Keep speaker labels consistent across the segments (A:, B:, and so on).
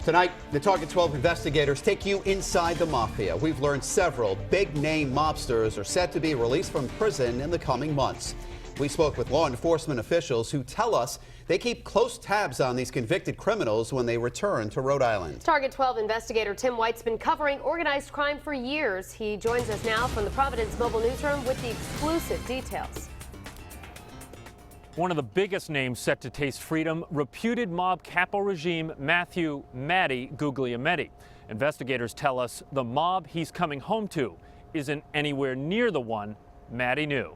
A: Tonight, the Target 12 investigators take you inside the mafia. We've learned several big-name mobsters are set to be released from prison in the coming months. We spoke with law enforcement officials who tell us they keep close tabs on these convicted criminals when they return to Rhode Island.
B: Target 12 investigator Tim White's been covering organized crime for years. He joins us now from the Providence Mobile Newsroom with the exclusive details.
C: One of the biggest names set to taste freedom, reputed mob capo regime Matthew "Matty" Guglielmetti. Investigators tell us the mob he's coming home to isn't anywhere near the one Matty knew.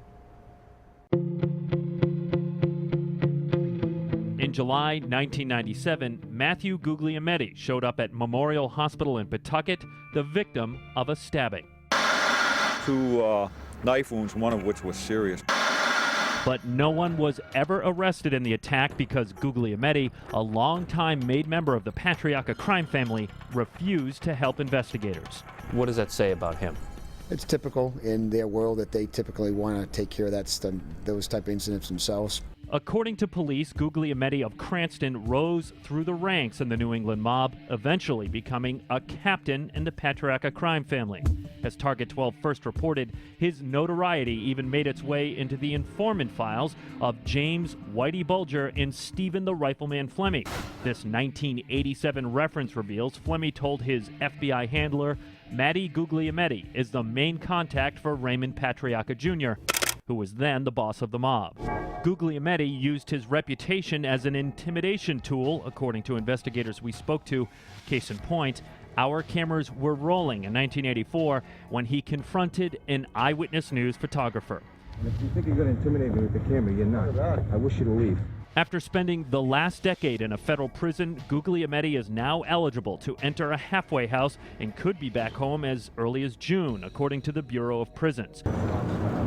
C: In July 1997, Matthew Guglielmetti showed up at Memorial Hospital in Pawtucket, the victim of a stabbing.
D: 2 knife wounds, one of which was serious.
C: But no one was ever arrested in the attack because Guglielmetti, a longtime made member of the Patriarca crime family, refused to help investigators. What does that say about him?
E: It's typical in their world that they typically want to take care of those type of incidents themselves.
C: According to police, Guglielmetti of Cranston rose through the ranks in the New England mob, eventually becoming a captain in the Patriarca crime family. As Target 12 first reported, his notoriety even made its way into the informant files of James Whitey Bulger and Stephen the Rifleman Flemmi. This 1987 reference reveals Flemmi told his FBI handler, Matty Guglielmetti is the main contact for Raymond Patriarca Jr., who was then the boss of the mob. Guglielmetti used his reputation as an intimidation tool, according to investigators we spoke to. Case in point, our cameras were rolling in 1984 when he confronted an Eyewitness News photographer.
F: If you think you're going to intimidate me with the camera, you're not. I wish you to leave.
C: After spending the last decade in a federal prison, Guglielmetti is now eligible to enter a halfway house and could be back home as early as June, according to the Bureau of Prisons.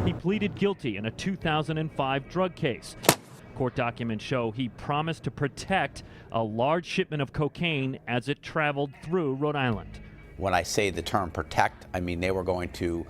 C: He pleaded guilty in a 2005 drug case. Court documents show he promised to protect a large shipment of cocaine as it traveled through Rhode Island.
G: When I say the term protect, I mean they were going to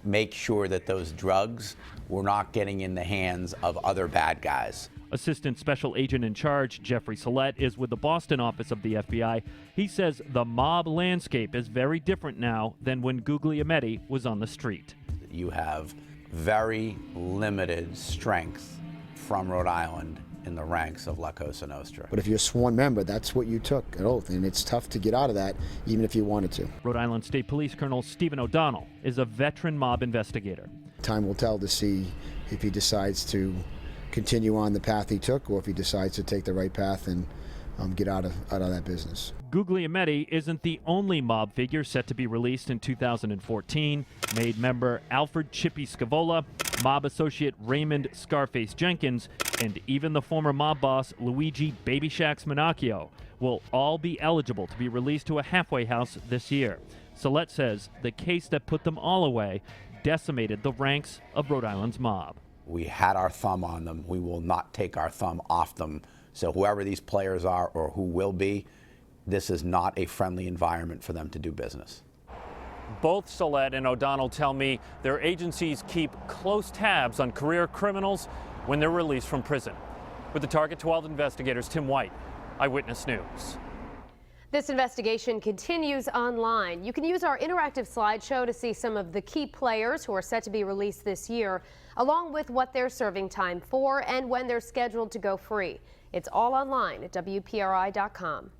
G: make sure that those drugs were not getting in the hands of other bad guys.
C: Assistant Special Agent in Charge Jeffrey Sellette is with the Boston office of the FBI. He says the mob landscape is very different now than when Guglielmetti was on the street.
G: You have very limited strength from Rhode Island in the ranks of La Cosa Nostra.
E: But if you're a sworn member, that's what you took, an oath, and it's tough to get out of that, even if you wanted to.
C: Rhode Island State Police Colonel Stephen O'Donnell is a veteran mob investigator.
E: Time will tell to see if he decides to continue on the path he took, or if he decides to take the right path and get out of that business.
C: Guglielmetti isn't the only mob figure set to be released in 2014. Made member Alfred Chippy Scavola, mob associate Raymond Scarface Jenkins, and even the former mob boss Luigi Baby Shax Minacchio will all be eligible to be released to a halfway house this year. Sellette says the case that put them all away decimated the ranks of Rhode Island's mob.
G: We had our thumb on them. We will not take our thumb off them. So whoever these players are or who will be, this is not a friendly environment for them to do business.
C: Both Sellette and O'Donnell tell me their agencies keep close tabs on career criminals when they're released from prison. With the Target 12 investigators, Tim White, Eyewitness News.
B: This investigation continues online. You can use our interactive slideshow to see some of the key players who are set to be released this year, along with what they're serving time for and when they're scheduled to go free. It's all online at WPRI.com.